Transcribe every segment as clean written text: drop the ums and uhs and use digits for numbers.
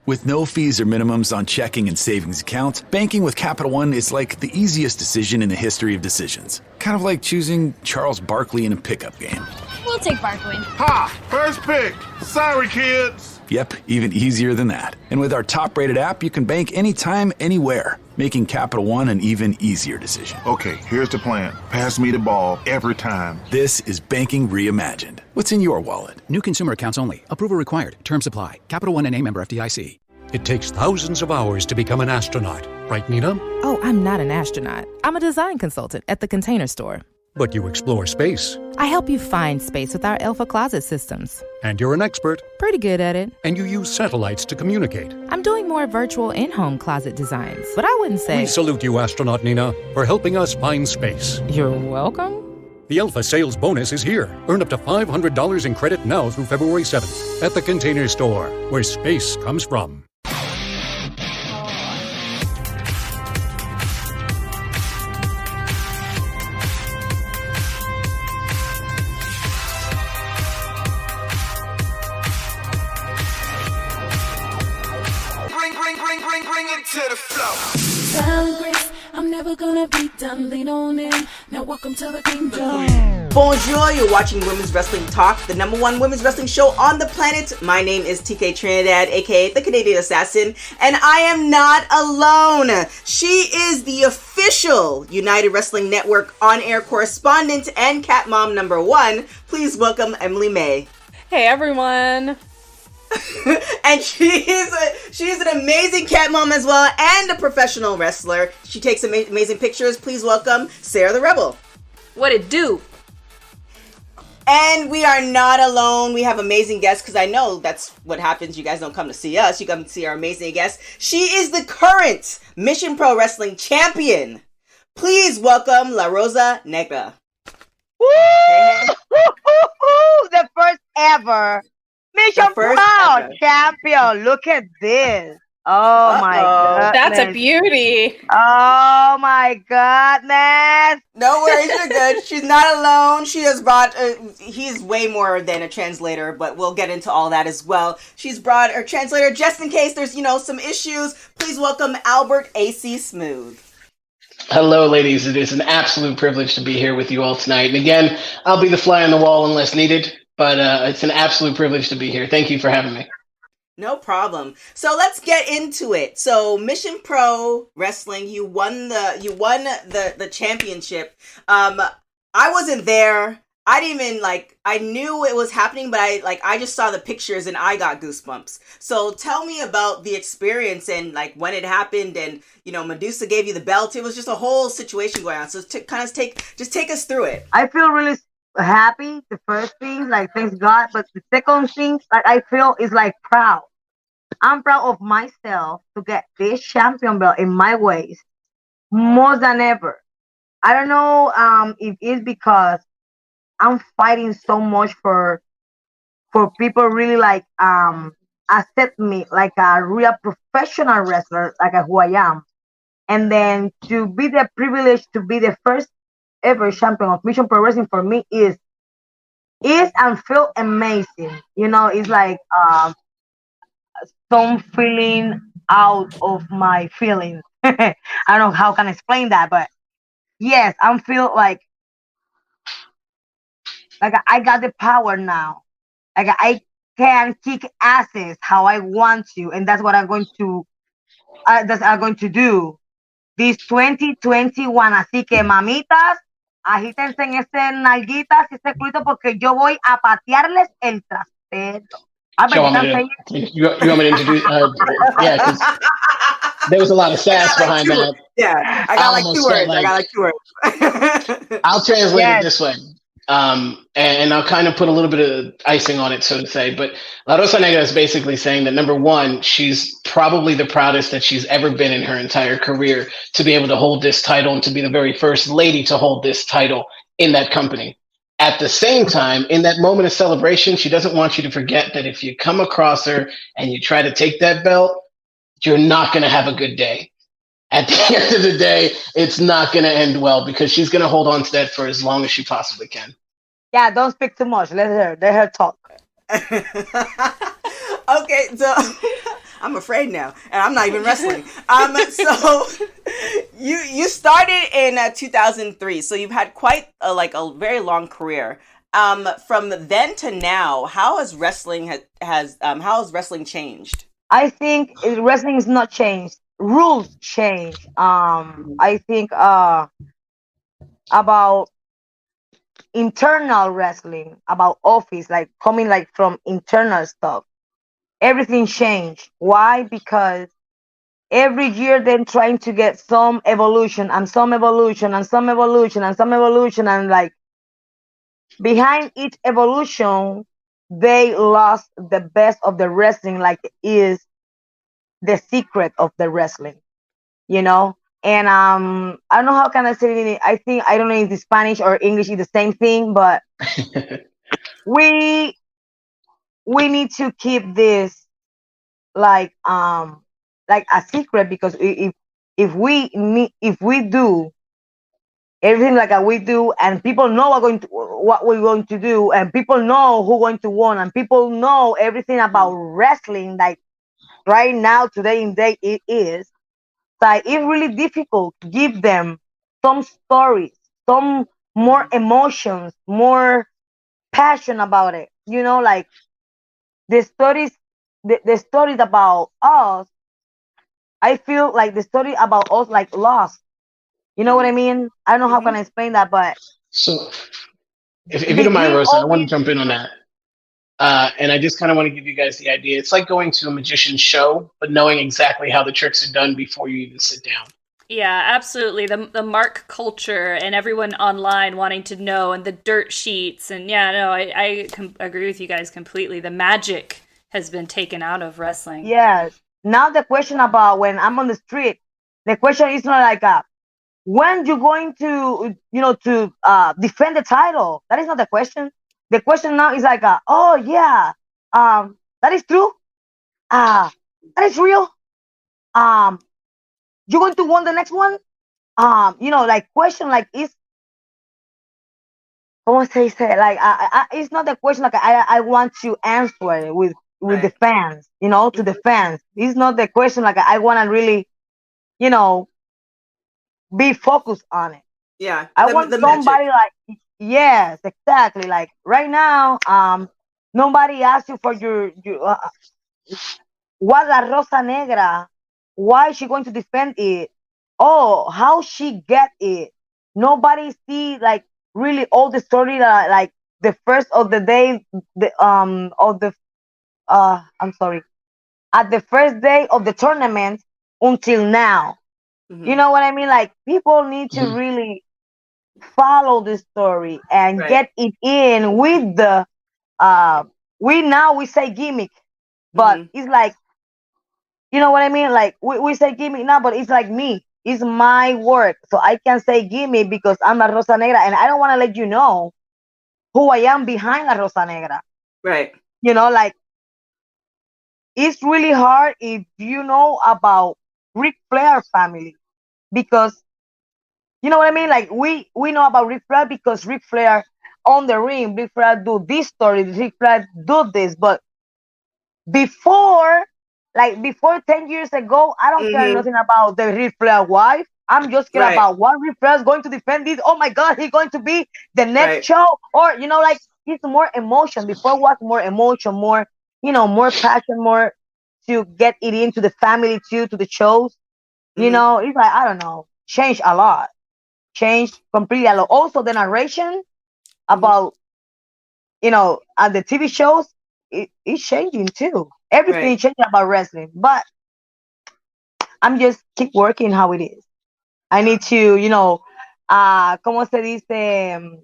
With no fees or minimums on checking and savings accounts, banking with Capital One is like the easiest decision in the history of decisions. Kind of like choosing Charles Barkley in a pickup game. We'll take Barkley. Ha! First pick. Sorry, kids. Yep, even easier than that. And with our top-rated app, you can bank anytime, anywhere, making Capital One an even easier decision. Okay, here's the plan. Pass me the ball every time. This is banking reimagined. What's in your wallet? New consumer accounts only. Approval required. Terms apply. Capital One N.A. member FDIC. It takes thousands of hours to become an astronaut, right, Nina? Oh, I'm not an astronaut. I'm a design consultant at the Container Store. But you explore space. I help you find space with our Alpha Closet systems. And you're an expert. Pretty good at it. And you use satellites to communicate. I'm doing more virtual in-home closet designs, but I wouldn't say... We salute you, astronaut Nina, for helping us find space. You're welcome. The Alpha sales bonus is here. Earn up to $500 in credit now through February 7th at the Container Store, where space comes from. Bring it to the flow. Sound grace, I'm never gonna be done. Lean on in. Now welcome to the kingdom. Bonjour, you're watching Women's Wrestling Talk, the #1 women's wrestling show on the planet. My name is TK Trinidad, aka the Canadian Assassin, and I am not alone. She is the official United Wrestling Network on-air correspondent and cat mom #1. Please welcome Emily May. Hey everyone. And she is an amazing cat mom as well, and a professional wrestler. She takes amazing pictures. Please welcome Sarah the Rebel. What it do? And we are not alone. We have amazing guests, because I know that's what happens. You guys don't come to see us. You come to see our amazing guests. She is the current Mission Pro Wrestling champion. Please welcome La Rosa Negra. Woo! The first ever Mission Pro champion. Look at this. Oh my god. That's a beauty. Oh my goodness. No worries, you're good. She's not alone. She has brought, he's way more than a translator, but we'll get into all that as well. She's brought her translator just in case there's, some issues. Please welcome Albert A.C. Smooth. Hello, ladies. It is an absolute privilege to be here with you all tonight. And again, I'll be the fly on the wall unless needed. But it's an absolute privilege to be here. Thank you for having me. No problem. So let's get into it. So Mission Pro Wrestling, you won the championship. I wasn't there. I didn't even I knew it was happening, but I just saw the pictures and I got goosebumps. So tell me about the experience and when it happened, and Madusa gave you the belt. It was just a whole situation going on. So take us through it. I feel really happy, the first thing, thanks God, but the second thing I feel is proud. I'm proud of myself to get this champion belt in my waist more than ever. I don't know if it's because I'm fighting so much for people really accept me like a real professional wrestler, who I am, and then to be the privilege to be the first ever champion of Mission Pro Wrestling for me is and feel amazing. It's some feeling out of my feelings. I don't know how can I explain that, but yes, I feel like I got the power now. I can kick asses how I want to, and that's what I'm going to do this 2021. Así que mamitas, agítense en ese nalguitas y ese culito porque yo voy a patearles el trasero. You want me to introduce? Yeah, because there was a lot of sass behind that. Yeah, I got two words. I'll translate it this way. And I'll kind of put a little bit of icing on it, so to say. But La Rosa Negra is basically saying that, number one, she's probably the proudest that she's ever been in her entire career to be able to hold this title and to be the very first lady to hold this title in that company. At the same time, in that moment of celebration, she doesn't want you to forget that if you come across her and you try to take that belt, you're not going to have a good day. At the end of the day, it's not going to end well because she's going to hold on to that for as long as she possibly can. Yeah, don't speak too much. Let her talk. Okay, so I'm afraid now, and I'm not even wrestling. So you started in 2003, so you've had quite a very long career. From then to now, how has wrestling how has wrestling changed? I think wrestling is not changed. Rules change. I think about internal wrestling, about office, like coming like from internal stuff. Everything changed. Why? Because every year they're trying to get some evolution and some evolution and some evolution and some evolution, and like behind each evolution they lost the best of the wrestling, like is the secret of the wrestling, you know. And I don't know how can I say it. I think I don't know if the Spanish or English is the same thing, but we need to keep this like a secret, because if we do everything like we do, and people know what we're going to do, and people know who's going to win, and people know everything about wrestling, like right now, today in day, it is like it's really difficult to give them some stories, some more emotions, more passion about it, you know, like the stories, the stories about us. I feel like the story about us like lost. You know what I mean? I don't know how can I explain that, but So, if you don't mind, Rosa, I want to jump in on that. And I just kind of want to give you guys the idea. It's like going to a magician's show, but knowing exactly how the tricks are done before you even sit down. Yeah, absolutely. The mark culture and everyone online wanting to know, and the dirt sheets. And yeah, no, I agree with you guys completely. The magic has been taken out of wrestling. Yes. Now the question about when I'm on the street, the question is not like when you're going to, to defend the title. That is not the question. The question now is like, oh yeah, that is true. That is real. You're going to win the next one. Like question like is. ¿Cómo se dice? Like, it's not the question like I want to answer it with the fans, to the fans. It's not the question like I want to really, be focused on it. Yeah. I want somebody like, yes, exactly. Like right now, nobody asks you for your what la Rosa Negra, why is she going to defend it? Oh, how she get it? Nobody see like really all the story that like the first of the day, I'm sorry, at the first day of the tournament until now. You know what I mean? Like people need to really follow this story and get it in with the we say gimmick, but it's like, you know what I mean? Like we say gimmick now, but it's like me. It's my work. So I can say gimmick because I'm a Rosa Negra, and I don't want to let you know who I am behind a Rosa Negra. Right. Like it's really hard if you know about Ric Flair family, because you know what I mean? Like we know about Ric Flair because Ric Flair on the ring, Ric Flair do this story, Ric Flair do this, but before 10 years ago, I don't care nothing about the Ric Flair wife. I'm just care about what Ric Flair is going to defend this. Oh my God, he's going to be the next show, or like it's more emotion. Before was more emotion, more more passion, more to get it into the family too, to the shows. It's like I don't know, changed a lot, changed completely a lot. Also, the narration about at the TV shows, it's changing too. Everything is changing about wrestling, but I'm just keep working how it is. I need to, ¿cómo se dice?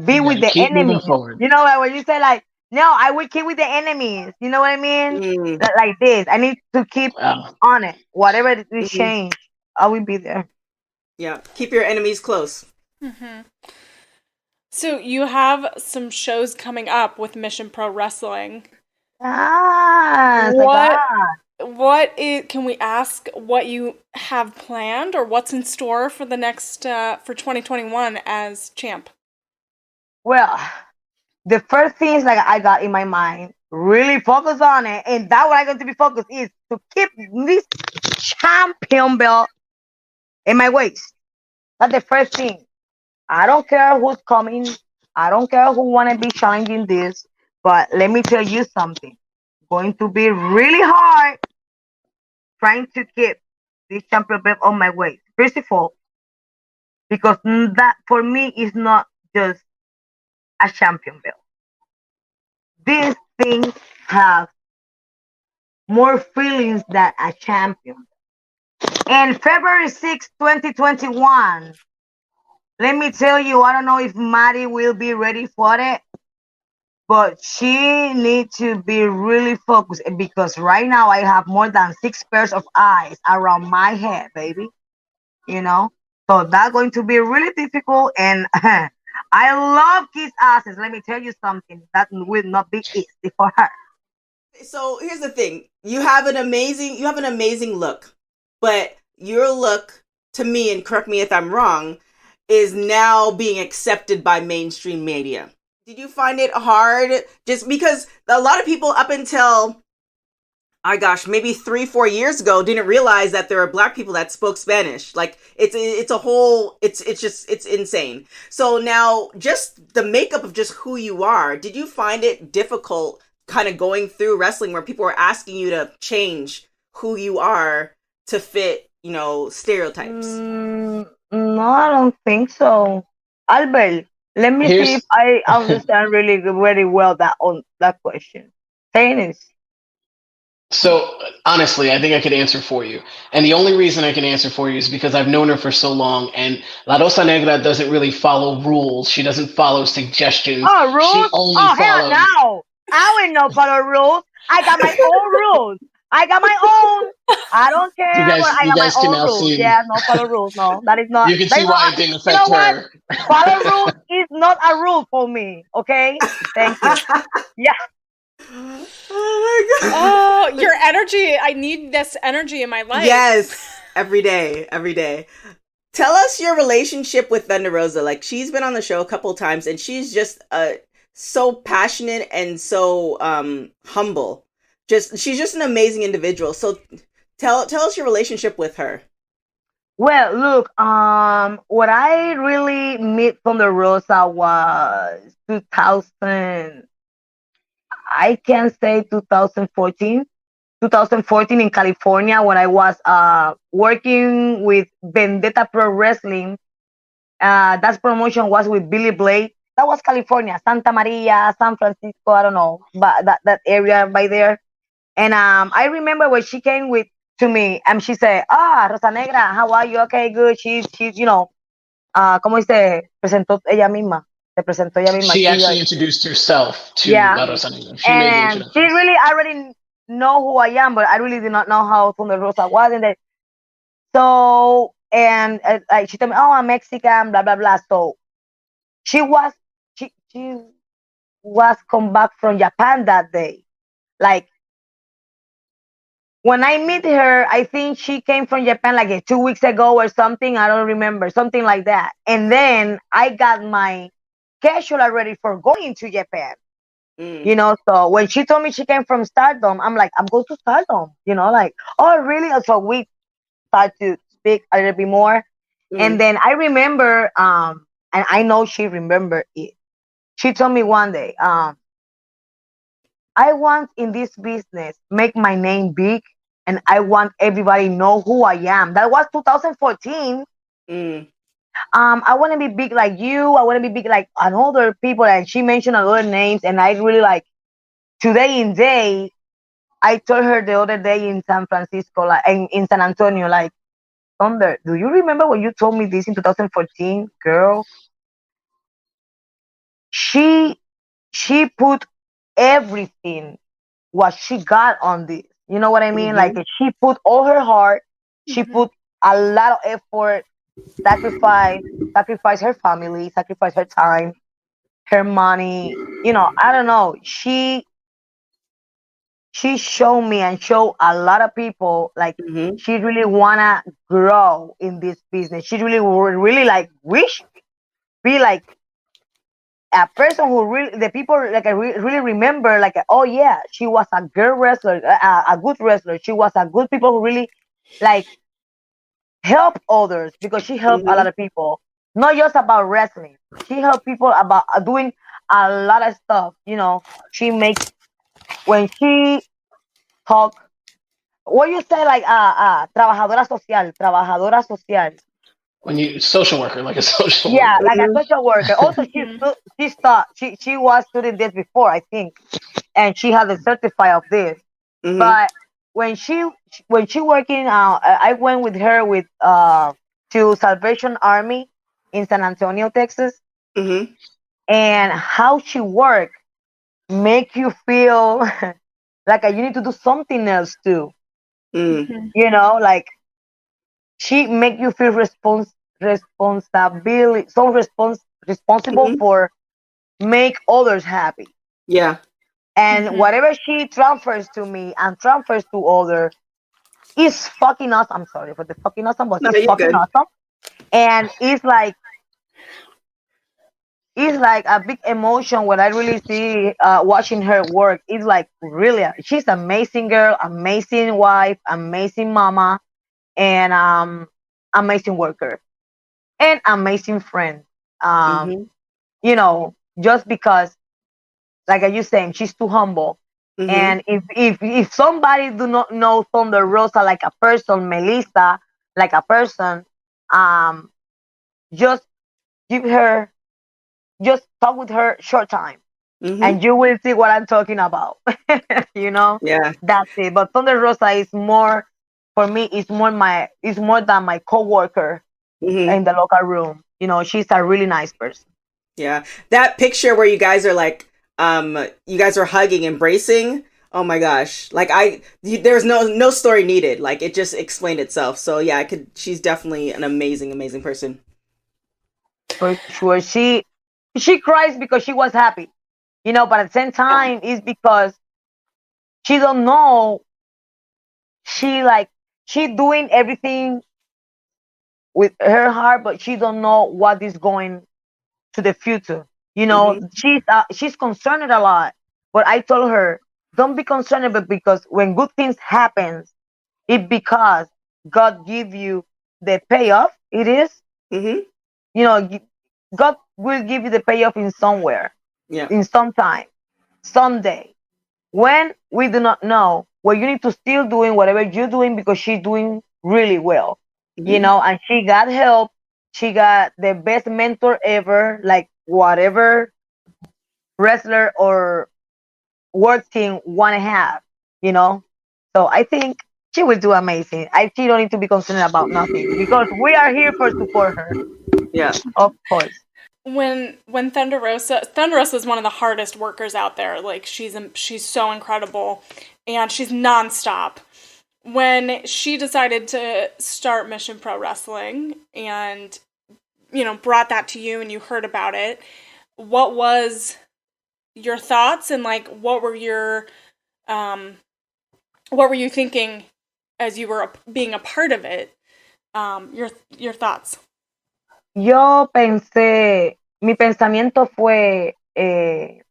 Be with the enemies. Like when you say like, no, I will keep with the enemies. You know what I mean? Like this. I need to keep on it. Whatever it is change, I will be there. Yeah. Keep your enemies close. So you have some shows coming up with Mission Pro Wrestling. Can we ask what you have planned or what's in store for the next for 2021 as champ? Well, the first things like I got in my mind, really focus on it, and that what I'm going to be focused is to keep this champion belt in my waist. That's the first thing. I don't care who's coming. I don't care who want to be challenging this. But let me tell you something. Going to be really hard trying to keep this champion belt on my waist. First of all, because that for me is not just a champion belt. This thing has more feelings than a champion. And February 6th, 2021, let me tell you, I don't know if Maddie will be ready for it, but she needs to be really focused because right now I have more than 6 pairs of eyes around my head, baby. You know? So that's going to be really difficult. And I love kiss asses. Let me tell you something. That will not be easy for her. So here's the thing. You have an amazing look, but your look, to me, and correct me if I'm wrong, is now being accepted by mainstream media. Did you find it hard? Just because a lot of people up until, maybe 3-4 years ago didn't realize that there are Black people that spoke Spanish. Like it's insane. So now just the makeup of just who you are, did you find it difficult kind of going through wrestling where people were asking you to change who you are to fit, stereotypes? No, I don't think so. Albert, let me see if I understand really very well that question. Tennis. So honestly, I think I could answer for you. And the only reason I can answer for you is because I've known her for so long, and La Rosa Negra doesn't really follow rules. She doesn't follow suggestions. Oh, rules? She only hell no. I will not follow rules. I got my own rules. I got my own. I don't care. I got my own rules. Yeah, no follow rues. No, that is not. You can see why it didn't affect her. Follow rules is not a rule for me. Okay? Thank you. Yeah. Oh my God. Oh, your energy. I need this energy in my life. Yes. Every day. Tell us your relationship with Thunder Rosa. Like, she's been on the show a couple times, and she's just so passionate and so humble. She's just an amazing individual. So tell us your relationship with her. Well, look, what I really met from the Rosa was 2000. I can say 2014. 2014 in California when I was working with Vendetta Pro Wrestling. That promotion was with Billy Blade. That was California, Santa Maria, San Francisco, I don't know, but that area by there. And I remember when she came to me and she said, Rosa Negra, how are you? Okay, good. She's ¿cómo dice? Presentó ella misma. Se presentó ella misma. She actually introduced herself to La Rosa Negra. She made the introduction. She really already know who I am, but I really did not know how Thunder Rosa was in there. So, and she told me, I'm Mexican, blah, blah, blah. So she was come back from Japan that day. Like, when I meet her, I think she came from Japan like 2 weeks ago or something. I don't remember. Something like that. And then I got my schedule already for going to Japan. So when she told me she came from Stardom, I'm like, I'm going to Stardom. Like, oh, really? So we start to speak a little bit more. And then I remember, and I know she remembered it. She told me one day, I want in this business make my name big, and I want everybody know who I am. That was 2014. I want to be big like you. I want to be big like other people. And she mentioned other names, and I really like today in day. I told her the other day in San Francisco, like in San Antonio, like, Thunder, do you remember when you told me this in 2014, girl? She put everything what she got on this. You know what I mean? Like, she put all her heart. She put a lot of effort, sacrifice her family, sacrifice her time, her money. I don't know. She showed me and showed a lot of people like she really wanna grow in this business. She really like wish be like a person who really, the people like really remember, like, oh yeah, she was a girl wrestler, a good wrestler. She was a good people who really like help others because she helped a lot of people. Not just about wrestling. She helped people about doing a lot of stuff. You know, she makes when she talk. What you say like trabajadora social. When you social worker, like a social Yeah, worker. like a social worker. Also, she was doing this before, I think, and she had a certificate of this. But when she working, I went with her with to Salvation Army in San Antonio, Texas, and how she work make you feel like you need to do something else too. You know, like she make you feel responsibility, responsible for make others happy. Yeah. And whatever she transfers to me and transfers to other is fucking awesome. I'm sorry for the fucking awesome, but No, it's you're fucking good. awesome. And it's like a big emotion when I really see watching her work. It's like really, she's an amazing girl, amazing wife, amazing mama, and amazing worker and amazing friend. You know, just because, like you saying, she's too humble. And if somebody do not know Thunder Rosa like a person, Melissa like a person, just give her, just talk with her short time, and you will see what I'm talking about. You know, Yeah, that's it. But Thunder Rosa is more for me. It's more than my coworker in the local room. You know, she's a really nice person. Yeah, that picture where you guys are like, you guys are hugging, embracing. Oh my gosh! Like there's no story needed. Like it just explained itself. So yeah, I could. She's definitely an amazing person. For sure, she cries because she was happy, you know. But at the same time, it's because she don't know. She doing everything with her heart, but she don't know what is going to the future. You know, she's concerned a lot. But I told her, don't be concerned, but because when good things happens, it because God give you the payoff. It is, you know, God will give you the payoff in somewhere, in some time, someday. When we do not know, well, you need to still doing whatever you're doing because she's doing really well, you know, and she got help. She got the best mentor ever, like whatever wrestler or work team want to have, you know. So I think she will do amazing. She don't need to be concerned about nothing because we are here for support her. Yeah, of course. When Thunder Rosa is one of the hardest workers out there. Like she's so incredible, and she's nonstop. When she decided to start Mission Pro Wrestling, and brought that to you, and you heard about it, what was your thoughts, and like what were you thinking as you were being a part of it? Your thoughts. Yo pensé, mi pensamiento fue, en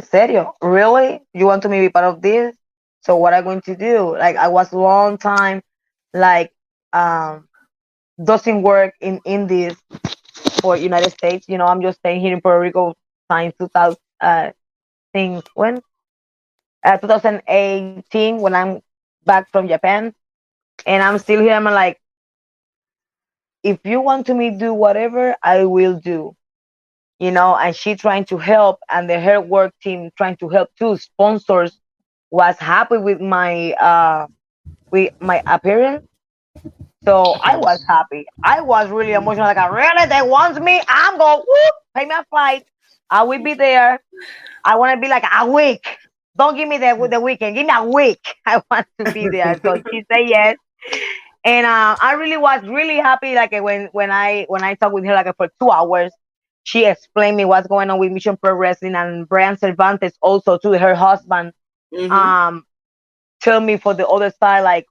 serio, really? You want to be part of this? So what I'm going to do? Like I was long time, like doesn't work in this for United States. You know, I'm just staying here in Puerto Rico since 2000. Since when? 2018 when I'm back from Japan, and I'm still here. I'm like, if you want to me do whatever, I will do. You know, and she trying to help, and the her work team trying to help too. Sponsors was happy with my appearance, so I was happy. I was really emotional. Like, really, they want me. I'm going. Whoop, pay my flight. I will be there. I want to be like a week. Don't give me the weekend. Give me a week. I want to be there. So she said yes. And I really was really happy. Like when I talked with her like for 2 hours, she explained me what's going on with Mission Pro Wrestling, and Brian Cervantes also too, her husband, tell me for the other side like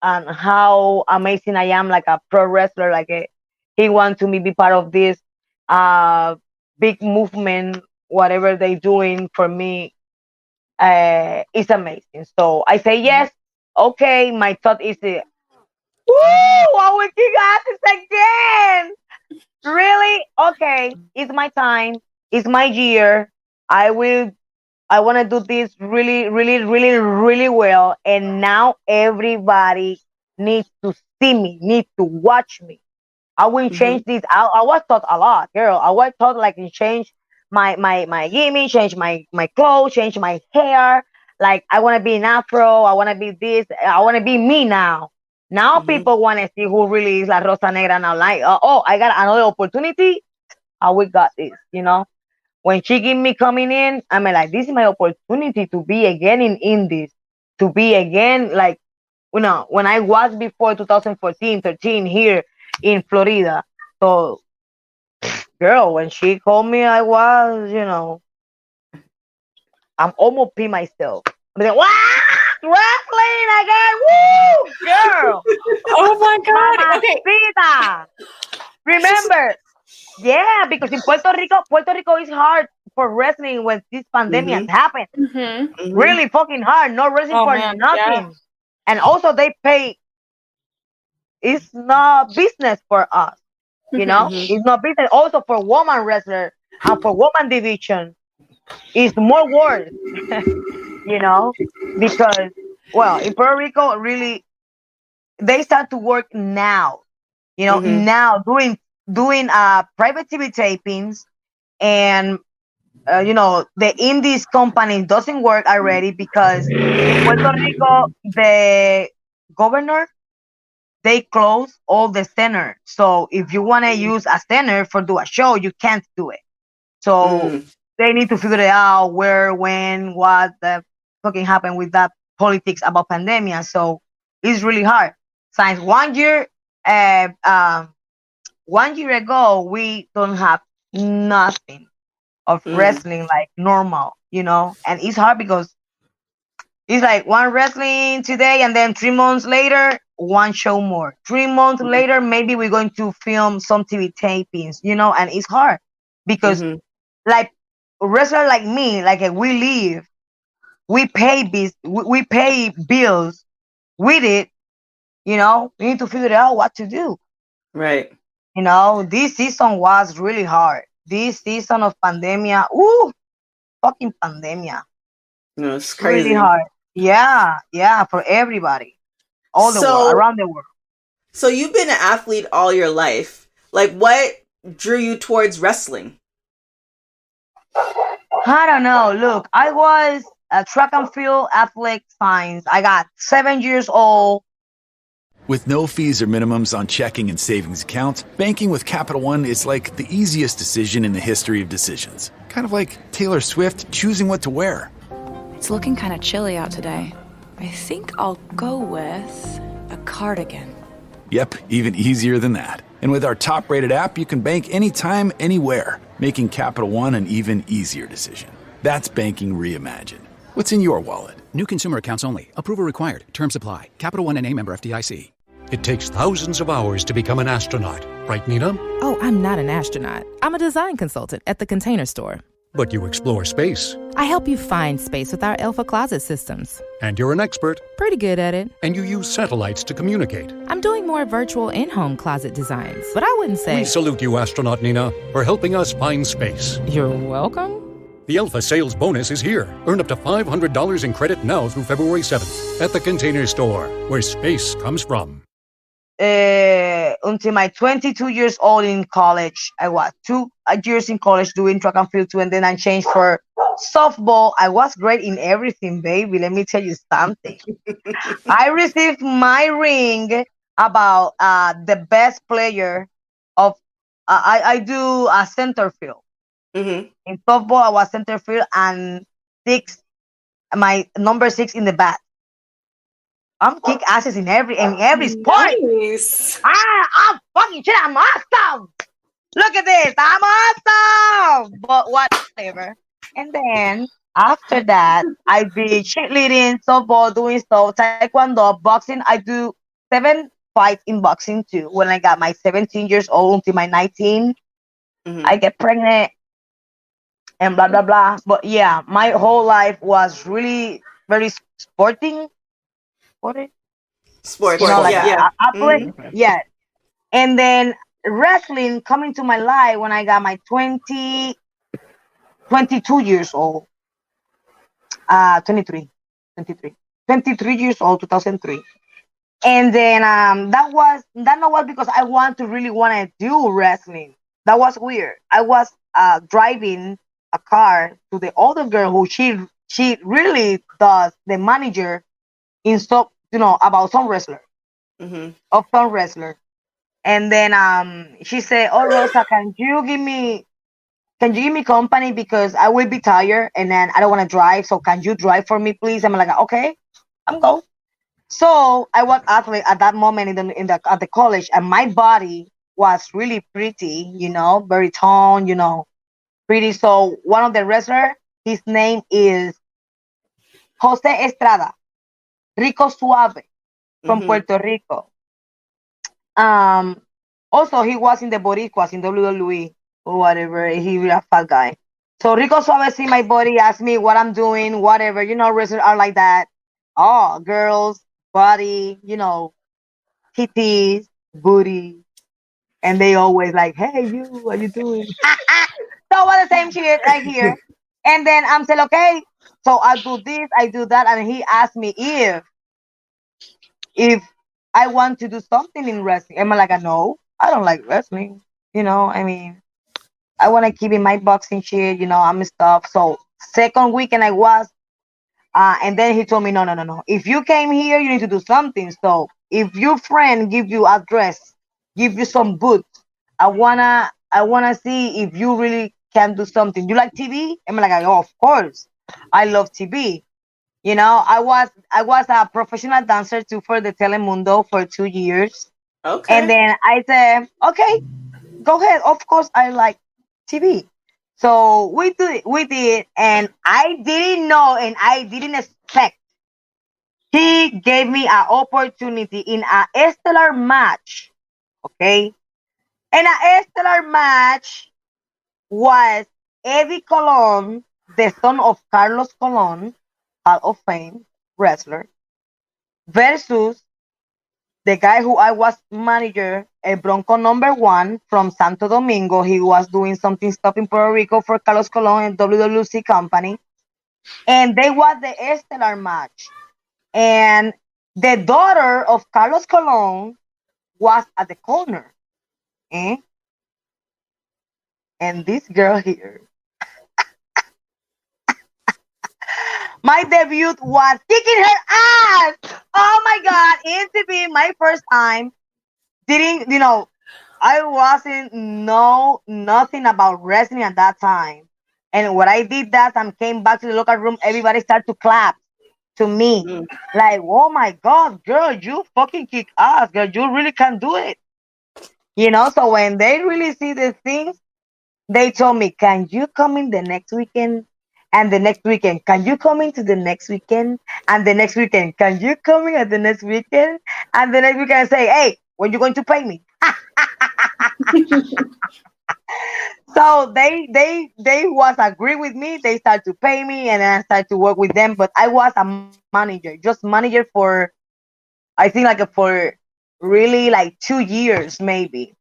how amazing I am like a pro wrestler. Like he want to me be part of this big movement, whatever they doing for me, is amazing. So I say yes. Okay, my thought is, woo, I will kick asses again. Really? Okay, it's my time. It's my year. I will. I want to do this really, really, really, really well. And now everybody needs to see me, needs to watch me. I will change this. I was taught a lot, girl. I was taught like to change my image, change my clothes, change my hair. Like I want to be an afro. I want to be this. I want to be me now. Now people want to see who really is La Rosa Negra now. Like, oh, I got another opportunity. We got this, you know. When she give me coming in, I'm like, this is my opportunity to be again in Indies, to be again like, you know, when I was before 2014, 13 here in Florida. So, girl, when she called me, I was, you know, I'm almost pee myself. I'm like, wow, wrestling again, woo, girl. Oh my God. Okay. Mamacita. Remember, yeah, because in Puerto Rico is hard for wrestling when this pandemic happened. Really fucking hard. No wrestling for nothing. Yeah. And also they pay. It's not business for us. You know, it's not business. Also for woman wrestler and for woman division, it's more work. You know, because well, in Puerto Rico, really, they start to work now. You know, now doing private TV tapings and you know, the indies company doesn't work already because in Puerto Rico, the governor, they close all the center. So if you want to use a center for do a show, you can't do it. So they need to figure it out where, when, what the fucking happened with that politics about pandemic. So it's really hard. Since 1 year ago, we don't have nothing of wrestling like normal, you know, and it's hard because it's like one wrestling today and then 3 months later, one show more. 3 months later, maybe we're going to film some TV tapings, you know, and it's hard because like a wrestler like me, like we live, we pay bills with it, you know, we need to figure out what to do. Right. You know, this season was really hard. This season of pandemia, ooh, fucking pandemia. No, it's crazy. Really hard. Yeah, for everybody. All the world, around the world. So you've been an athlete all your life. Like, what drew you towards wrestling? I don't know. Look, I was a track and field athlete since I got 7 years old. With no fees or minimums on checking and savings accounts, banking with Capital One is like the easiest decision in the history of decisions. Kind of like Taylor Swift choosing what to wear. It's looking kind of chilly out today. I think I'll go with a cardigan. Yep, even easier than that. And with our top-rated app, you can bank anytime, anywhere, making Capital One an even easier decision. That's banking reimagined. What's in your wallet? New consumer accounts only. Approval required. Terms apply. Capital One N.A. member FDIC. It takes thousands of hours to become an astronaut, right, Nina? Oh, I'm not an astronaut. I'm a design consultant at the Container Store. But you explore space. I help you find space with our Alpha Closet systems. And you're an expert. Pretty good at it. And you use satellites to communicate. I'm doing more virtual in-home closet designs, but I wouldn't say... We salute you, astronaut Nina, for helping us find space. You're welcome. The Alpha sales bonus is here. Earn up to $500 in credit now through February 7th at the Container Store, where space comes from. Until my 22 years old in college, I was 2 years in college doing track and field too, and then I changed for softball. I was great in everything, baby. Let me tell you something. I received my ring about the best player of. I do a center field. In softball, I was center field and my number 6 in the bat. I'm kick asses in every sport. Nice. I'm fucking shit. I'm awesome. Look at this. I'm awesome. But whatever. And then after that, I did cheerleading, softball, doing stuff, taekwondo, boxing. I do 7 fights in boxing too. When I got my 17 years old until my 19, I get pregnant. and blah blah blah. But yeah, my whole life was really very sporting. Sporting, Sports. you know, like Yeah. athlete. Yeah, and then wrestling coming to my life when I got my 22 years old. 23, 23, 23 years old, 2003. And then that was because I really want to do wrestling. That was weird. I was driving a car to the other girl who she really does the manager in some, about some wrestler, of some wrestler. And then she said, "Oh, Rosa, can you give me company because I will be tired and then I don't want to drive. So can you drive for me, please?" I'm like, "Okay, I'm go." So I was athlete at that moment at the college, and my body was really pretty, very toned, pretty. So one of the wrestler, his name is Jose Estrada, Rico Suave from Puerto Rico. Also he was in the Boricuas in WWE or whatever. He was a fat guy. So Rico Suave see my body, ask me what I'm doing, whatever. Wrestlers are like that. Oh, girls, body, titties, booty, and they always like, "Hey, you, what you doing?" So what the same shit right here. And then I'm saying, okay, so I do this, I do that, and he asked me if I want to do something in wrestling. I'm like, no, I don't like wrestling. I mean, I want to keep in my boxing shit. I'm stuff. So second weekend I was, and then he told me, no, no, no, no. If you came here, you need to do something. So if your friend give you address, give you some boots, I wanna see if you really can do something. You like TV? I'm like, oh, of course, I love TV. I was a professional dancer too for the Telemundo for 2 years. Okay. And then I said, okay, go ahead. Of course, I like TV. So we did, and I didn't know and I didn't expect. He gave me an opportunity in a stellar match. Okay. And a stellar match was Eddie Colon, the son of Carlos Colon, Hall of Fame wrestler, versus the guy who I was manager, El Bronco #1 from Santo Domingo. He was doing something stuff in Puerto Rico for Carlos Colon and WWC company. And they was the stellar match. And the daughter of Carlos Colon was at the corner. Eh? And this girl here, my debut was kicking her ass. Oh my God. It to be my first time. I wasn't know nothing about wrestling at that time. And when I did that and came back to the locker room, everybody started to clap to me. Like, oh my God, girl, you fucking kick ass, girl. You really can do it. So when they really see the things, they told me, can you come in the next weekend? And the next weekend, can you come into the next weekend? And the next weekend, can you come in at the next weekend? And the next weekend, say, hey, when you going to pay me? So they was agree with me. They start to pay me, and then I start to work with them. But I was a manager, just manager for, I think for really like 2 years maybe.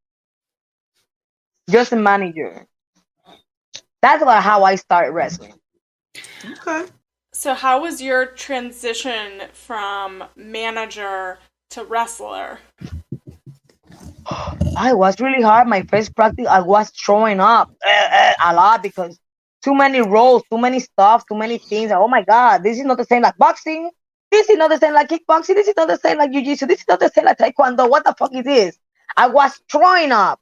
Just a manager. That's how I started wrestling. Okay. So how was your transition from manager to wrestler? I was really hard. My first practice, I was throwing up a lot because too many roles, too many stuff, too many things. Oh my God, this is not the same like boxing. This is not the same like kickboxing. This is not the same like jiu-jitsu. This is not the same like taekwondo. What the fuck is this? I was throwing up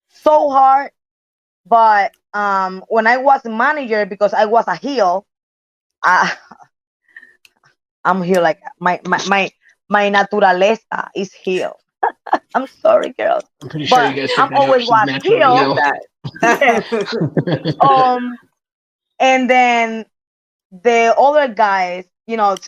so hard. But when I was manager, because I was a heel, I'm heel like my naturaleza is heel. I'm sorry, girls. I'm pretty sure you guys I'm always was heel. And then the other guys,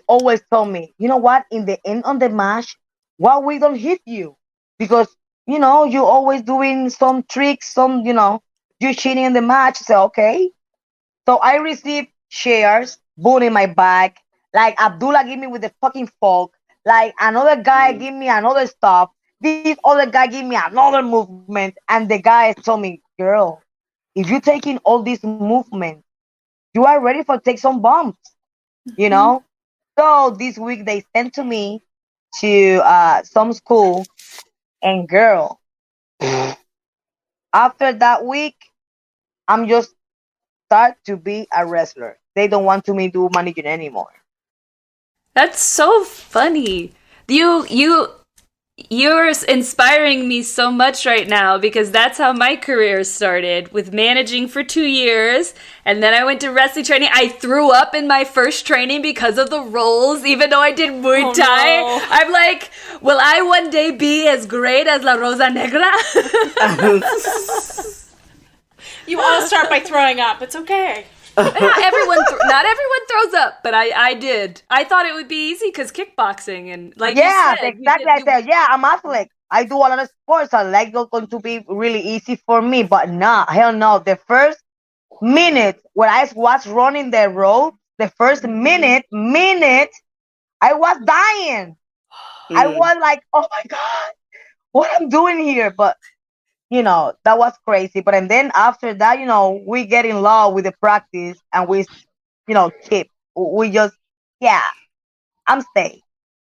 always told me, you know what? In the end of the match, why we don't hit you? Because you always doing some tricks, you're cheating in the match. So okay, So I received shares, boot in my back. Like Abdullah gave me with the fucking fork. Like another guy give me another stuff. This other guy give me another movement. And the guy told me, girl, if you're taking all these movements, you are ready for take some bumps, you know? So this week they sent to me to some school, and girl, after that week, I'm just start to be a wrestler. They don't want to me do managing anymore. That's so funny. You're inspiring me so much right now because that's how my career started, with managing for 2 years, and then I went to wrestling training. I threw up in my first training because of the rolls, even though I did Muay Thai. No. I'm like, will I one day be as great as La Rosa Negra? You all start by throwing up. It's okay. Not everyone throws up, but I did. I thought it would be easy because kickboxing and like you said, exactly. I said, I'm athletic. I do a lot of sports. I like it's going to be really easy for me, but nah, hell no. The first minute when I was running the road, the first minute, I was dying. I was like, oh my god, what I'm doing here? But that was crazy. But and then after that, we get in love with the practice, and we, we just, I'm staying.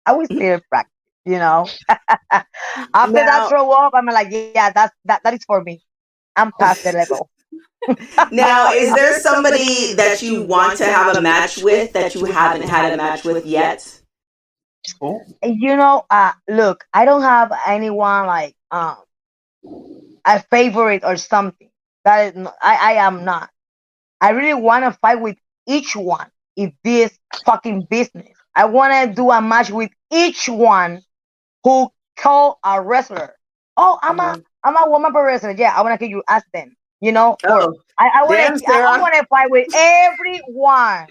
I will still practice, After that throw up, I'm like, that is for me. I'm past the level. Now, is there somebody that you want to have a match with that you haven't had a match with yet? Look, I don't have anyone like a favorite or something. That is, I am not. I really want to fight with each one in this fucking business. I want to do a match with each one who call a wrestler. Oh, I'm a woman pro wrestler. Yeah, I want to you ask them. I want to fight with everyone.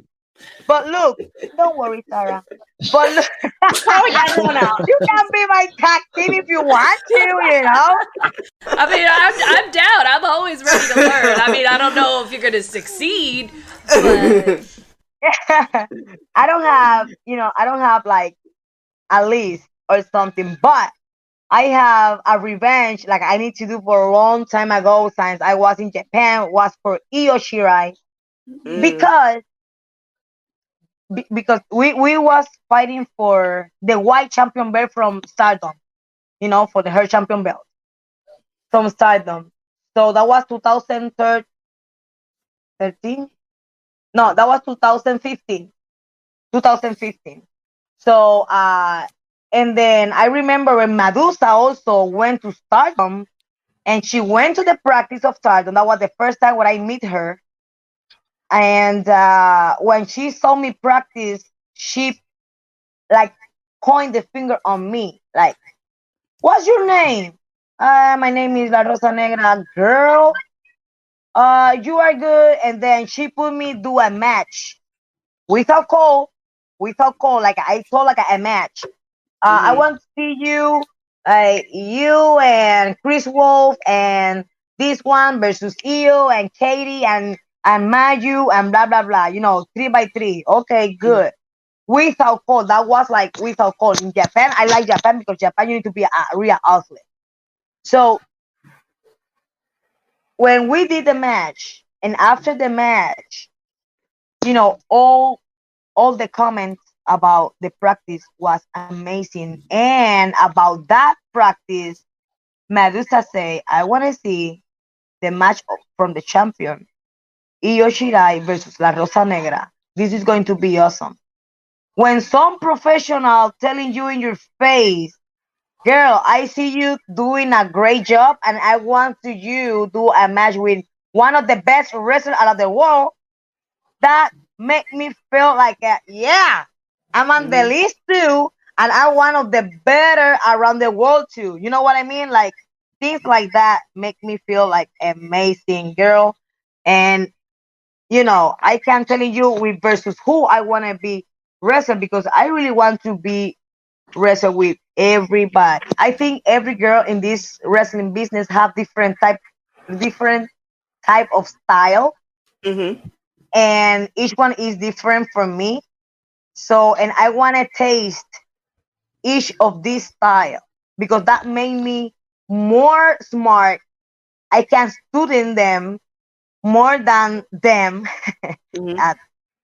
But look, don't worry, Sarah. But look, everyone out. You can be my tag team if you want to, I mean, I'm down. I'm always ready to learn. I mean, I don't know if you're going to succeed, but I don't have like a list or something, but I have a revenge like I need to do for a long time ago since I was in Japan, was for Io Shirai. Because we was fighting for the white champion belt from Stardom, for the her champion belt from Stardom. So that was 2013. No, that was 2015. 2015. So and then I remember when Madusa also went to Stardom, and she went to the practice of Stardom. That was the first time when I meet her. And when she saw me practice, she like pointed the finger on me, like, "What's your name?" My name is La Rosa Negra. Girl, you are good. And then she put me do a match without call, like I told like a match. I want to see you, you and Chris Wolf and this one versus Io and Katie and Maju and blah blah blah. 3x3. Okay, good. Without call, that was like without call. In Japan, I like Japan because Japan you need to be a real athlete. So when we did the match, and after the match, all the comments about the practice was amazing. And about that practice, Madusa say, I want to see the match from the champion, Io Shirai versus La Rosa Negra. This is going to be awesome. When some professional telling you in your face, girl, I see you doing a great job, and I want to you do a match with one of the best wrestlers out of the world, that make me feel like, I'm on the list too, and I'm one of the better around the world too. You know what I mean? Like, things like that make me feel like amazing, girl. And I can't tell you with versus who I want to be wrestle, because I really want to be wrestle with everybody. I think every girl in this wrestling business have different type of style. and each one is different from me. So, and I want to taste each of these style because that made me more smart. I can study them more than them. Uh,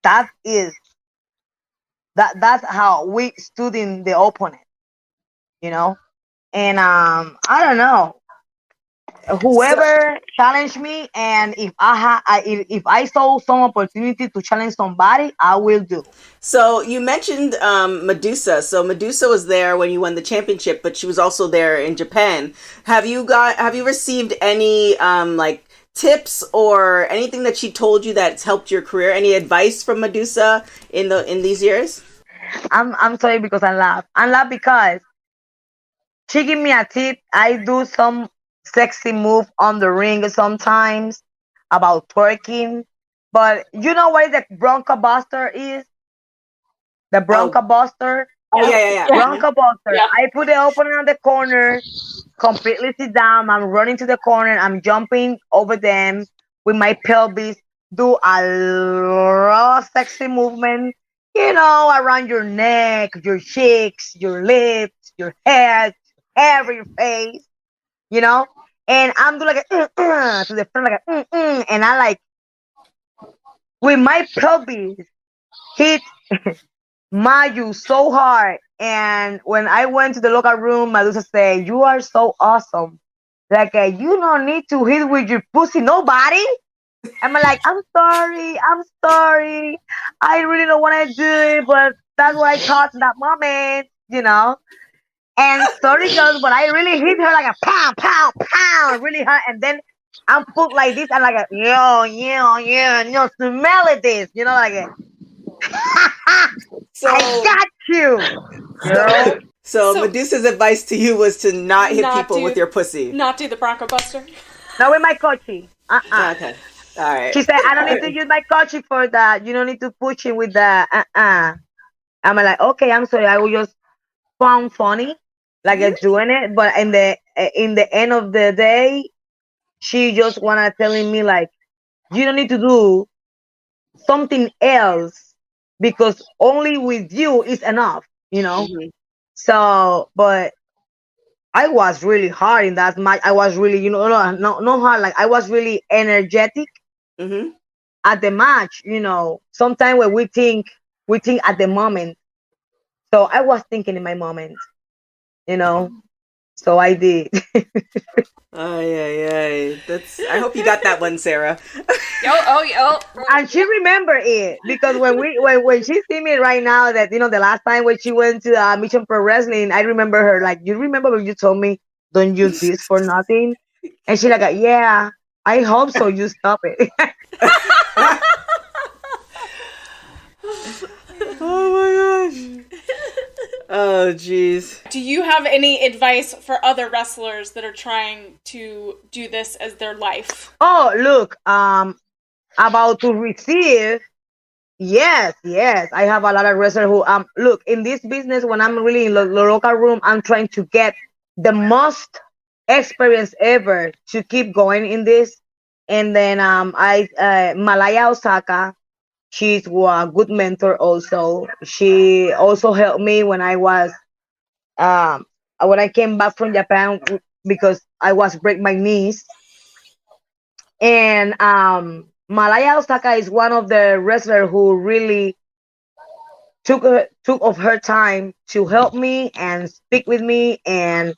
that is that's how we study the opponent, you know. And I don't know. Whoever challenge me, and if I saw some opportunity to challenge somebody, I will do. So you mentioned Madusa. So Madusa was there when you won the championship, but she was also there in Japan. Have you received any like tips or anything that she told you that's helped your career? Any advice from Madusa in these years? I'm sorry because I laugh. I laugh because she give me a tip. I do some sexy move on the ring sometimes about twerking. But you know what the Bronco Buster is? The Bronco Buster? Oh, yeah. Bronco Buster. Yeah. I put the opponent on the corner, completely sit down. I'm running to the corner. I'm jumping over them with my pelvis. Do a raw sexy movement, around your neck, your cheeks, your lips, your head, every face, and I'm doing like a to the front, like a and I like with my pelvis hit Maju so hard. And when I went to the locker room, Madusa said, "You are so awesome. Like you don't need to hit with your pussy, nobody." I'm like, I'm sorry. I really don't want to do it, but that's what I thought in that moment. And sorry, girls, but I really hit her like a pound, pound, pound, really hard. And then I'm put like this and like a smell it this, like a, So, I got you, girl. So Madusa's advice to you was to not hit people with your pussy. Not do the Bronco Buster. Not with my coachy. Okay. All right. She said, I don't need to use my coachy for that. You don't need to push it with the I'm like, okay, I'm sorry. I will just found funny, like doing it. But in the end of the day, she just wanna telling me like, you don't need to do something else because only with you is enough, So, but I was really hard in that match. I was really, no hard. Like I was really energetic at the match. Sometimes when we think at the moment. So I was thinking in my moment, So I did. That's. I hope you got that one, Sarah. Yo. And she remember it because when she see me right now, that the last time when she went to Mission Pro Wrestling, I remember her like, you remember when you told me don't use this for nothing, and she like, yeah, I hope so. You stop it. Oh my gosh. Oh jeez. Do you have any advice for other wrestlers that are trying to do this as their life? Oh, look, about to receive. Yes. I have a lot of wrestlers who look in this business. When I'm really in the local room, I'm trying to get the most experience ever to keep going in this. And then Malaya Osaka. She's a good mentor also. She also helped me when I was when I came back from Japan because I was break my knees. And Malaya Osaka is one of the wrestlers who really took of her time to help me and speak with me and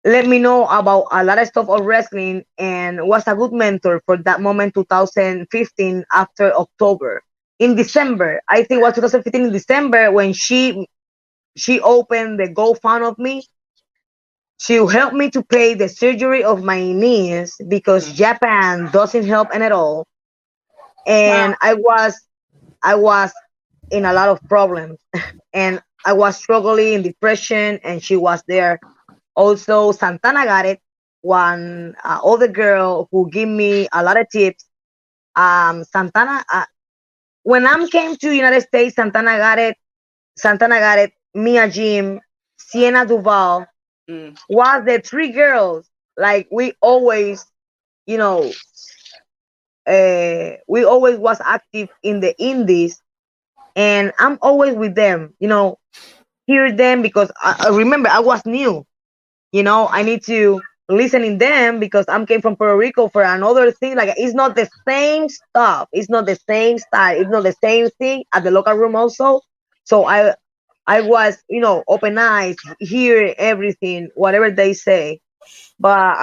let me know about a lot of stuff of wrestling, and was a good mentor for that moment, 2015, after October. In December, I think it was 2015 in December, when she opened the GoFund of me. She helped me to pay the surgery of my knees because Japan doesn't help at all. And wow. I was in a lot of problems and I was struggling in depression, and she was there. Also, Santana got it. One other girl who gave me a lot of tips. Santana, when I came to United States, Santana got it. Mia Jim, Sienna Duval was the three girls. Like we always, we always was active in the indies, and I'm always with them. Hear them because I remember I was new. I need to listen in them because I'm came from Puerto Rico for another thing. Like it's not the same stuff. It's not the same style. It's not the same thing at the local room also. So I was, open eyes, hear everything, whatever they say. But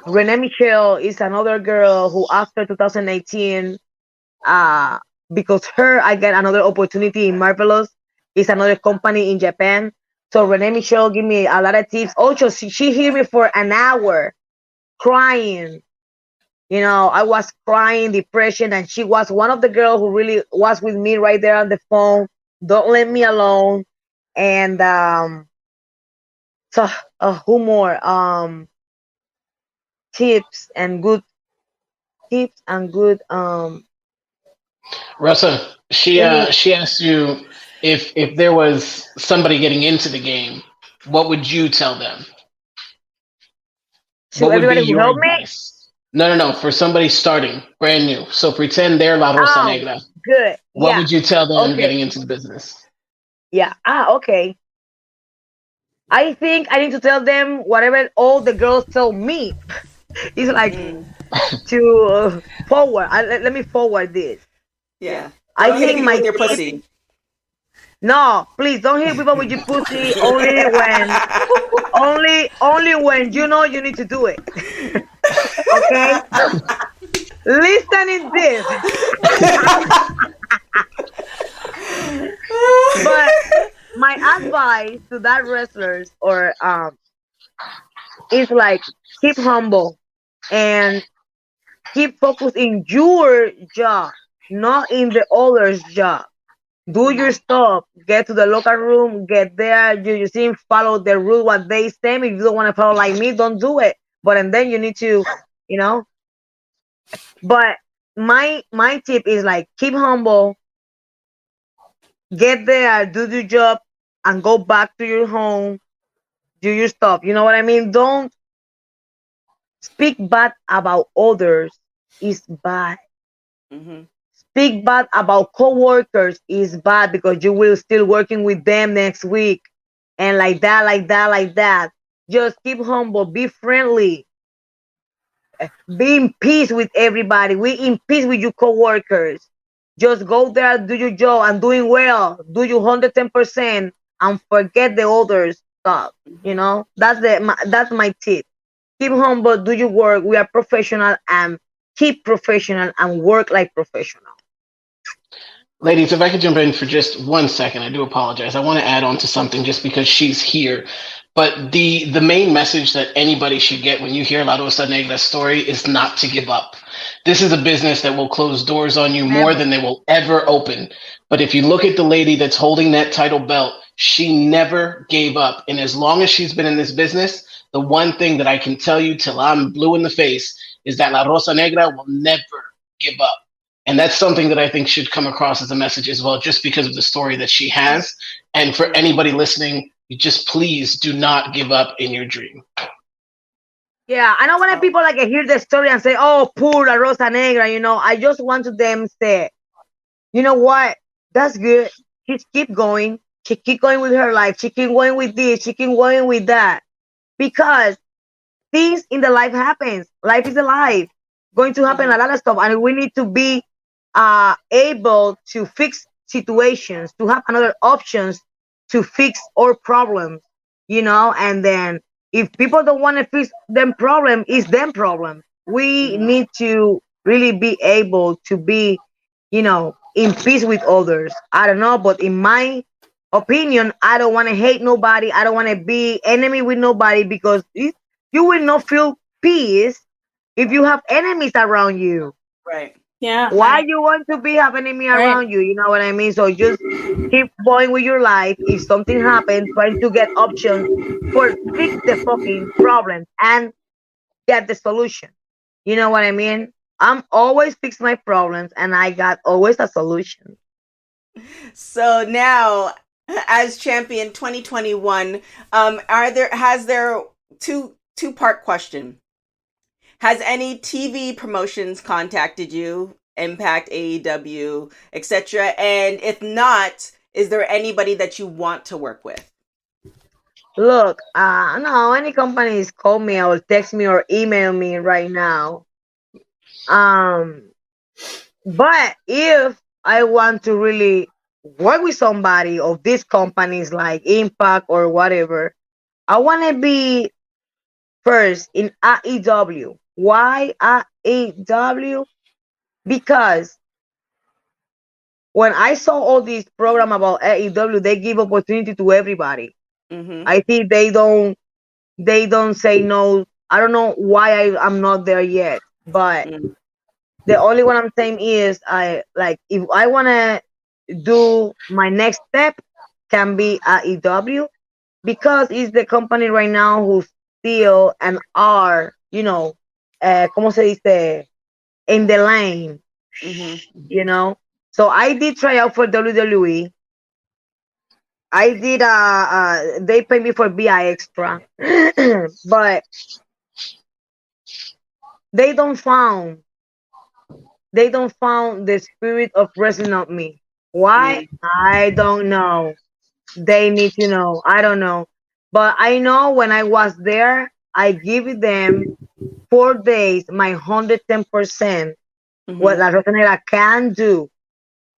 Renee Michelle is another girl who after 2018, because I get another opportunity in Marvelous. It's another company in Japan. So Renee Michelle give me a lot of tips. Also, she hear me for an hour crying. I was crying, depression, and she was one of the girls who really was with me right there on the phone. Don't let me alone. And so who more? Tips and good Rosa, she asked you if there was somebody getting into the game, what would you tell them? To What would be everybody who your helped me? advice? No. For somebody starting brand new. So pretend they're La Rosa Negra. Good. What Yeah. would you tell them Okay. getting into the business? Yeah. Okay. I think I need to tell them whatever all the girls tell me. It's like to forward. Let me forward this. Yeah. I Don't hit think people my with your tip. pussy. No, please don't hit people with your pussy. Only when you know you need to do it. Okay. Listen in this. But my advice to that wrestlers or is like keep humble and keep focused in your job, not in the other's job. Do your stuff. Get to the locker room. Get there. You see, follow the rule what they say. If you don't want to follow like me, don't do it. But and then you need to, you know. But my tip is like keep humble. Get there, do your job, and go back to your home. Do your stuff. You know what I mean? Don't speak bad about others. Is bad. Speak bad about coworkers is bad because you will still working with them next week, and like that. Just keep humble, be friendly, be in peace with everybody. Be in peace with your coworkers. Just go there, do your job, and doing well. Do your 110%, and forget the other stuff. That's my tip. Keep humble, do your work. We are professional, and keep professional and work like professional. Ladies, if I could jump in for just 1 second, I do apologize. I want to add on to something just because she's here. But the main message that anybody should get when you hear La Rosa Negra's story is not to give up. This is a business that will close doors on you more than they will ever open. But if you look at the lady that's holding that title belt, she never gave up. And as long as she's been in this business, the one thing that I can tell you till I'm blue in the face is that La Rosa Negra will never give up. And that's something that I think should come across as a message as well, just because of the story that she has. And for anybody listening, just please do not give up in your dream. Yeah, I don't want people hear the story and say, "Oh, poor La Rosa Negra." I just want to them say, you know what? That's good. Just keep going. She keep going with her life. She keep going with this. She keep going with that. Because things in the life happens. Life is a life. Going to happen a lot of stuff, and we need to be able to fix situations, to have another options to fix our problems, and then if people don't want to fix them problem, it's them problem. We need to really be able to be, in peace with others. I don't know, but in my opinion, I don't want to hate nobody. I don't want to be enemy with nobody because you will not feel peace if you have enemies around you. Right. Yeah. Why you want to have enemy around you? You know what I mean? So just keep going with your life. If something happens, trying to get options for fix the fucking problem and get the solution. You know what I mean? I'm always fix my problems and I got always a solution. So now, as champion 2021, has there two-part question. Has any TV promotions contacted you? Impact, AEW, etc. And if not, is there anybody that you want to work with? Look, no, any companies call me or text me or email me right now. But if I want to really work with somebody of these companies like Impact or whatever, I want to be first in AEW. Why AEW? Because when I saw all these program about AEW, they give opportunity to everybody. Mm-hmm. I think they don't say no. I don't know why I'm not there yet, but the only one I'm saying is if I wanna do my next step can be AEW because it's the company right now who still and are, como se dice, in the lane, So I did try out for WWE. I did they paid me for BI extra, but they don't found the spirit of wrestling on me. Why? I don't know. They need to know. I don't know. But I know when I was there, I give them 4 days, my 110%, what La Rosa Negra can do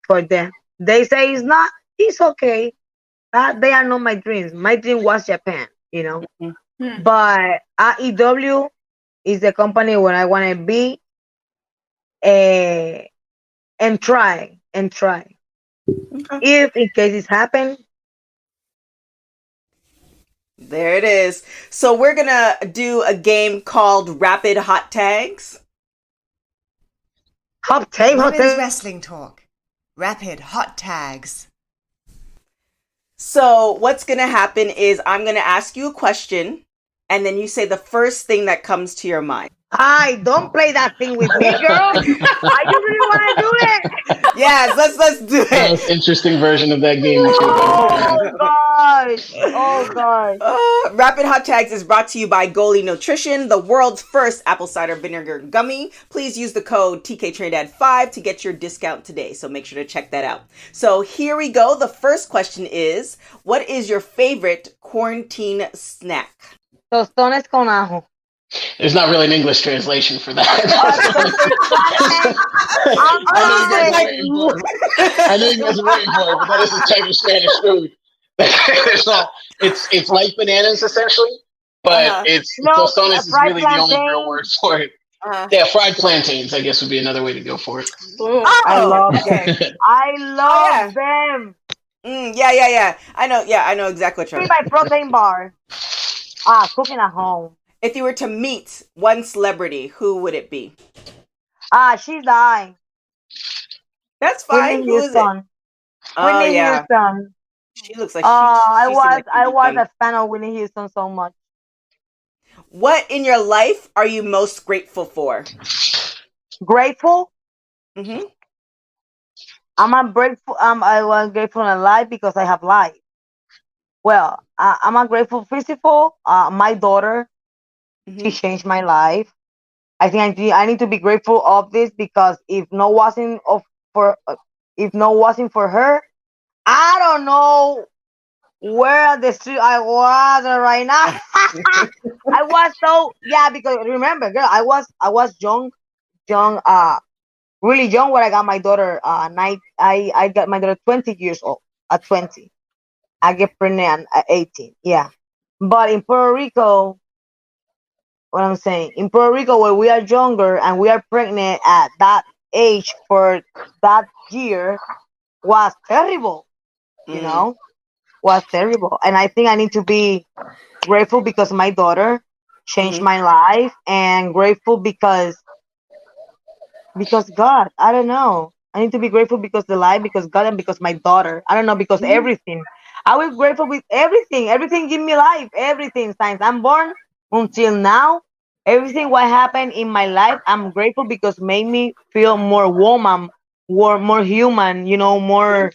for them. They say it's okay. They are not my dreams. My dream was Japan, But AEW is the company where I want to be and try. If in case it's happened. There it is. So we're going to do a game called Rapid Hot Tags. Women's wrestling talk. Rapid hot tags. So what's going to happen is I'm going to ask you a question, and then you say the first thing that comes to your mind. Don't play that thing with me, girl. I just really want to do it. Yes, let's do it. Most interesting version of that game. Oh gosh. Rapid Hot Tags is brought to you by Goalie Nutrition, the world's first apple cider vinegar gummy. Please use the code TK Trinidad 5 to get your discount today. So make sure to check that out. So here we go. The first question is, what is your favorite quarantine snack? Tostones con ajo. There's not really an English translation for that. I know you guys are waiting for it, but that is a type of Spanish food. It's like bananas essentially, but tostones is really the only real word for it. Yeah, fried plantains, I guess, would be another way to go for it. I love them. I love them. Yeah. I know exactly what you're talking about. My protein bar. Cooking at home. If you were to meet one celebrity, who would it be? She died. That's fine. Who is it? Whitney Houston. She looks like I was a fan of Whitney Houston so much. What in your life are you most grateful for? Grateful? Mm-hmm. I was grateful in life because I have life. Well, I'm a grateful physical. My daughter, she changed my life. I think I need to be grateful of this because if no wasn't for her, I don't know where the street I was right now. I was because remember, girl, I was young, really young when I got my daughter. I got my daughter 20 years old. At 20, I get pregnant at 18. Yeah, but in Puerto Rico, what I'm saying in Puerto Rico, where we are younger and we are pregnant at that age for that year, was terrible. Was terrible. And I think I need to be grateful because my daughter changed my life, and grateful because God, I don't know. I need to be grateful because the life, because God, and because my daughter. I don't know, because everything. I was grateful with everything. Everything give me life. Everything since I'm born until now. Everything what happened in my life, I'm grateful because made me feel more woman, more human, more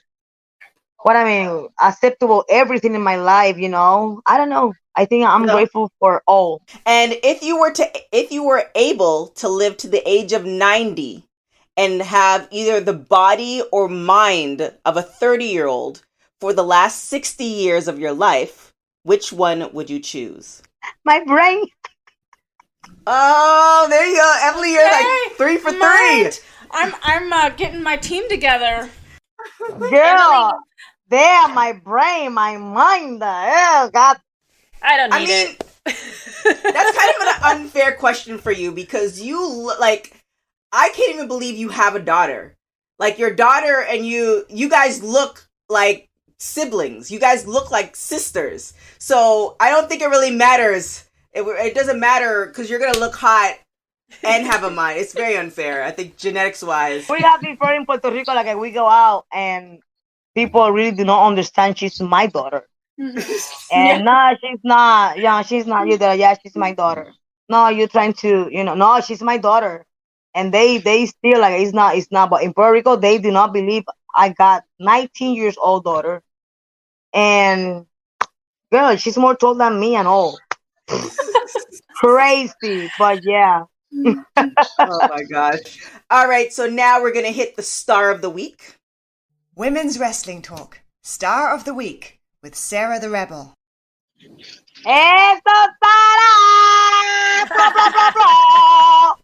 acceptable everything in my life, you know. I don't know. I think I'm grateful for all. And if you were able to live to the age of 90 and have either the body or mind of a 30-year-old for the last 60 years of your life, which one would you choose? My brain. Oh, there you go. Emily, you're like 3 for 3. I'm getting my team together. Girl, damn, my brain, my mind. Oh, God. I don't need it. That's kind of an unfair question for you because I can't even believe you have a daughter. Like your daughter and you guys look like siblings. You guys look like sisters. So I don't think it really matters. It doesn't matter because you're going to look hot and have a mind. It's very unfair. I think genetics wise. We have before in Puerto Rico, like we go out and people really do not understand she's my daughter. And no, she's not. Yeah, she's not you. Yeah, she's my daughter. No, you're trying to, no, she's my daughter. And they still like it's not. But in Puerto Rico, they do not believe I got 19 years old daughter. And girl, she's more tall than me and all. Crazy, but yeah. Oh my gosh. All right, so now we're gonna hit the star of the week. Women's Wrestling Talk. Star of the Week with Sarah the Rebel. ¡Eso, Sara! ¡Bla, bla, bla, bla!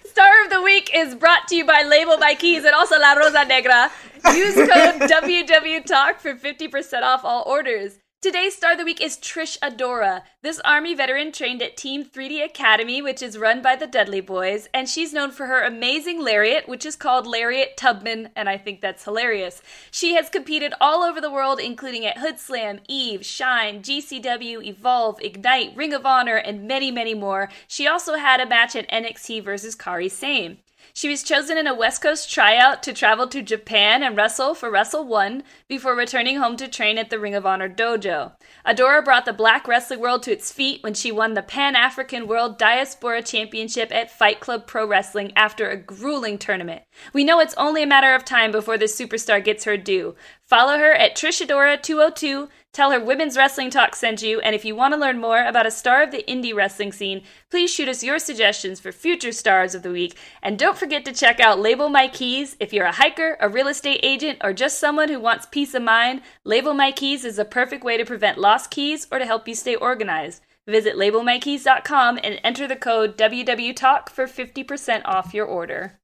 Star of the Week is brought to you by Label by Keys and also La Rosa Negra. Use code WWTalk for 50% off all orders. Today's Star of the Week is Trish Adora. This Army veteran trained at Team 3D Academy, which is run by the Dudley Boys, and she's known for her amazing lariat, which is called Lariat Tubman, and I think that's hilarious. She has competed all over the world, including at Hood Slam, Eve, Shine, GCW, Evolve, Ignite, Ring of Honor, and many, many more. She also had a match at NXT versus Kairi Sane. She was chosen in a West Coast tryout to travel to Japan and wrestle for Wrestle 1 before returning home to train at the Ring of Honor dojo. Adora brought the black wrestling world to its feet when she won the Pan-African World Diaspora Championship at Fight Club Pro Wrestling after a grueling tournament. We know it's only a matter of time before this superstar gets her due. Follow her at TrishAdora202. Tell her Women's Wrestling Talk sent you, and if you want to learn more about a star of the indie wrestling scene, please shoot us your suggestions for future stars of the week. And don't forget to check out Label My Keys. If you're a hiker, a real estate agent, or just someone who wants peace of mind, Label My Keys is a perfect way to prevent lost keys or to help you stay organized. Visit labelmykeys.com and enter the code WWTalk for 50% off your order.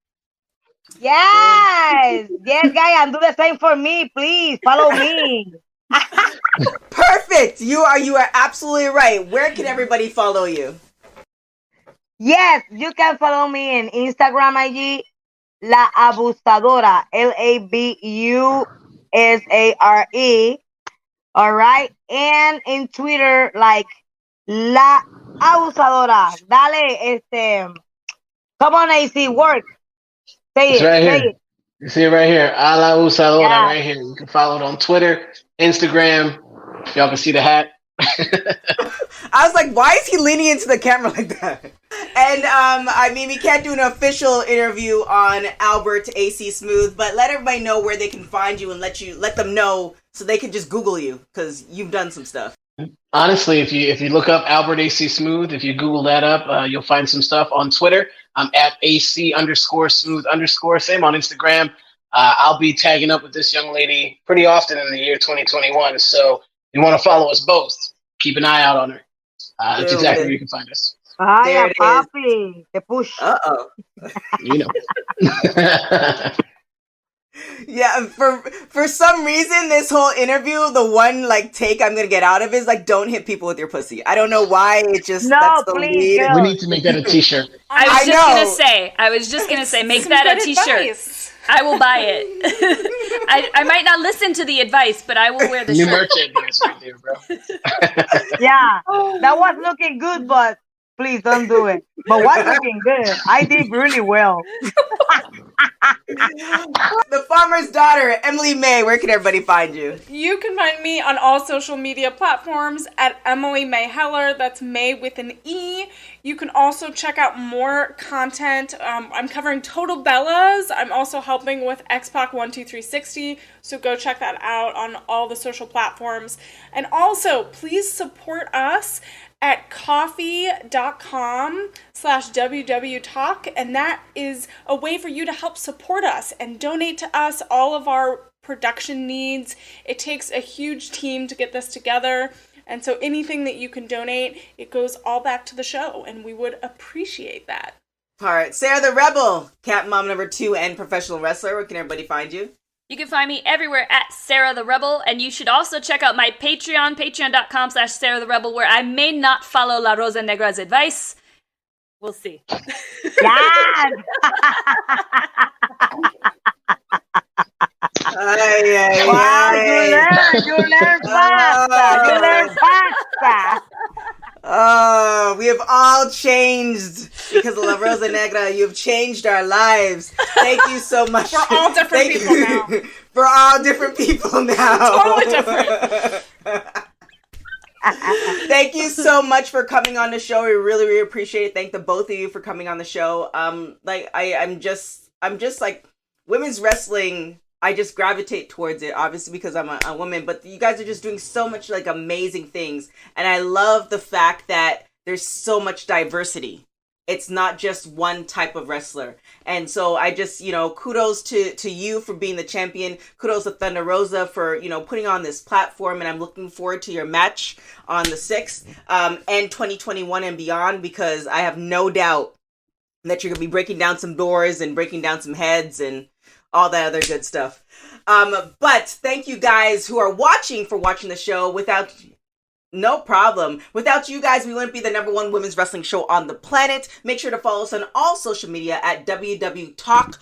Yes, guys, and do the same for me, please. Follow me. Perfect. You are absolutely right. Where can everybody follow you? Yes, you can follow me in Instagram IG, La Abusadora, LABUSARE. All right, and in Twitter like La Abusadora. Dale, come on, AC, work. Say It's it. right Say here. it. You see it right here. A la Usadora Yeah. right here. You can follow it on Twitter, Instagram. Y'all can see the hat. I was like, why is he leaning into the camera like that? And I mean, we can't do an official interview on Albert AC Smooth, but let everybody know where they can find you and let them know so they can just Google you because you've done some stuff. Honestly, if you look up Albert AC Smooth, if you Google that up, you'll find some stuff on Twitter. I'm at AC_smooth_. Same on Instagram. I'll be tagging up with this young lady pretty often in the year 2021. So you want to follow us both. Keep an eye out on her. That's exactly where you can find us. Ay, papi, te push. Uh-oh. You know. Yeah, for some reason, this whole interview, the one take I'm gonna get out of is don't hit people with your pussy. I don't know why. It just that's the please, lead. We need to make that a t-shirt. I was just gonna say, make that a t-shirt. Advice. I will buy it. I might not listen to the advice, but I will wear the New shirt. merchandise right there, bro. Yeah, that was looking good, but please don't do it. But what's looking good? I did really well. The farmer's daughter, Emily May. Where can everybody find you? You can find me on all social media platforms at Emily May Heller. That's May with an E. You can also check out more content. I'm covering Total Bellas. I'm also helping with X-Pac 12360. So go check that out on all the social platforms. And also, please support us at coffee.com/WWTalk, and that is a way for you to help support us and donate to us all of our production needs. It takes a huge team to get this together, and so anything that you can donate, it goes all back to the show, and we would appreciate that. All right, Sarah the Rebel, Cat Mom number 2 and professional wrestler. Where can everybody find you? You can find me everywhere at Sarah the Rebel, and you should also check out my Patreon, patreon.com/Sarah the Rebel, where I may not follow La Rosa Negra's advice. We'll see. Yes! Wow, you learn fast. We have all changed because of La Rosa Negra. You've changed our lives. Thank you so much. For all different people now. For all different people now. Totally different. Thank you so much for coming on the show. We really, really appreciate it. Thank the both of you for coming on the show. I'm just like women's wrestling. I just gravitate towards it, obviously because I'm a woman, but you guys are just doing so much like amazing things. And I love the fact that there's so much diversity. It's not just one type of wrestler. And so I just, kudos to you for being the champion. Kudos to Thunder Rosa for, putting on this platform. And I'm looking forward to your match on the 6th and 2021 and beyond, because I have no doubt that you're going to be breaking down some doors and breaking down some heads and all that other good stuff. But thank you guys who are watching for watching the show. No problem. Without you guys, we wouldn't be the #1 women's wrestling show on the planet. Make sure to follow us on all social media at WWTalk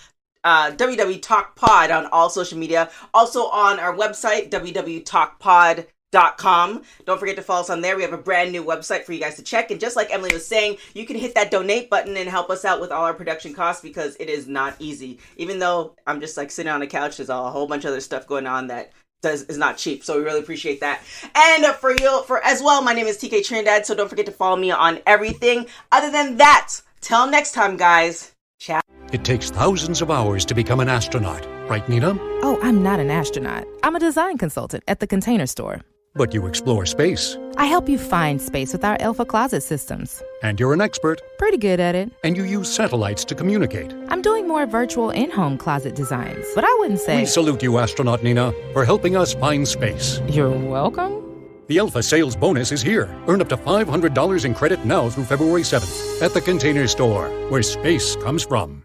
Pod on all social media. Also on our website, www.talkpod.com. Don't forget to follow us on there. We have a brand new website for you guys to check. And just like Emily was saying, you can hit that donate button and help us out with all our production costs, because it is not easy. Even though I'm just like sitting on the couch, there's a whole bunch of other stuff going on that is not cheap. So we really appreciate that. And for as well, my name is TK Trinidad. So don't forget to follow me on everything. Other than that, till next time, guys. Ciao. It takes thousands of hours to become an astronaut, right, Nina? Oh, I'm not an astronaut. I'm a design consultant at the Container Store. But you explore space. I help you find space with our Alpha Closet systems. And you're an expert. Pretty good at it. And you use satellites to communicate. I'm doing more virtual in-home closet designs, but I wouldn't say... We salute you, Astronaut Nina, for helping us find space. You're welcome. The Alpha sales bonus is here. Earn up to $500 in credit now through February 7th at the Container Store, where space comes from.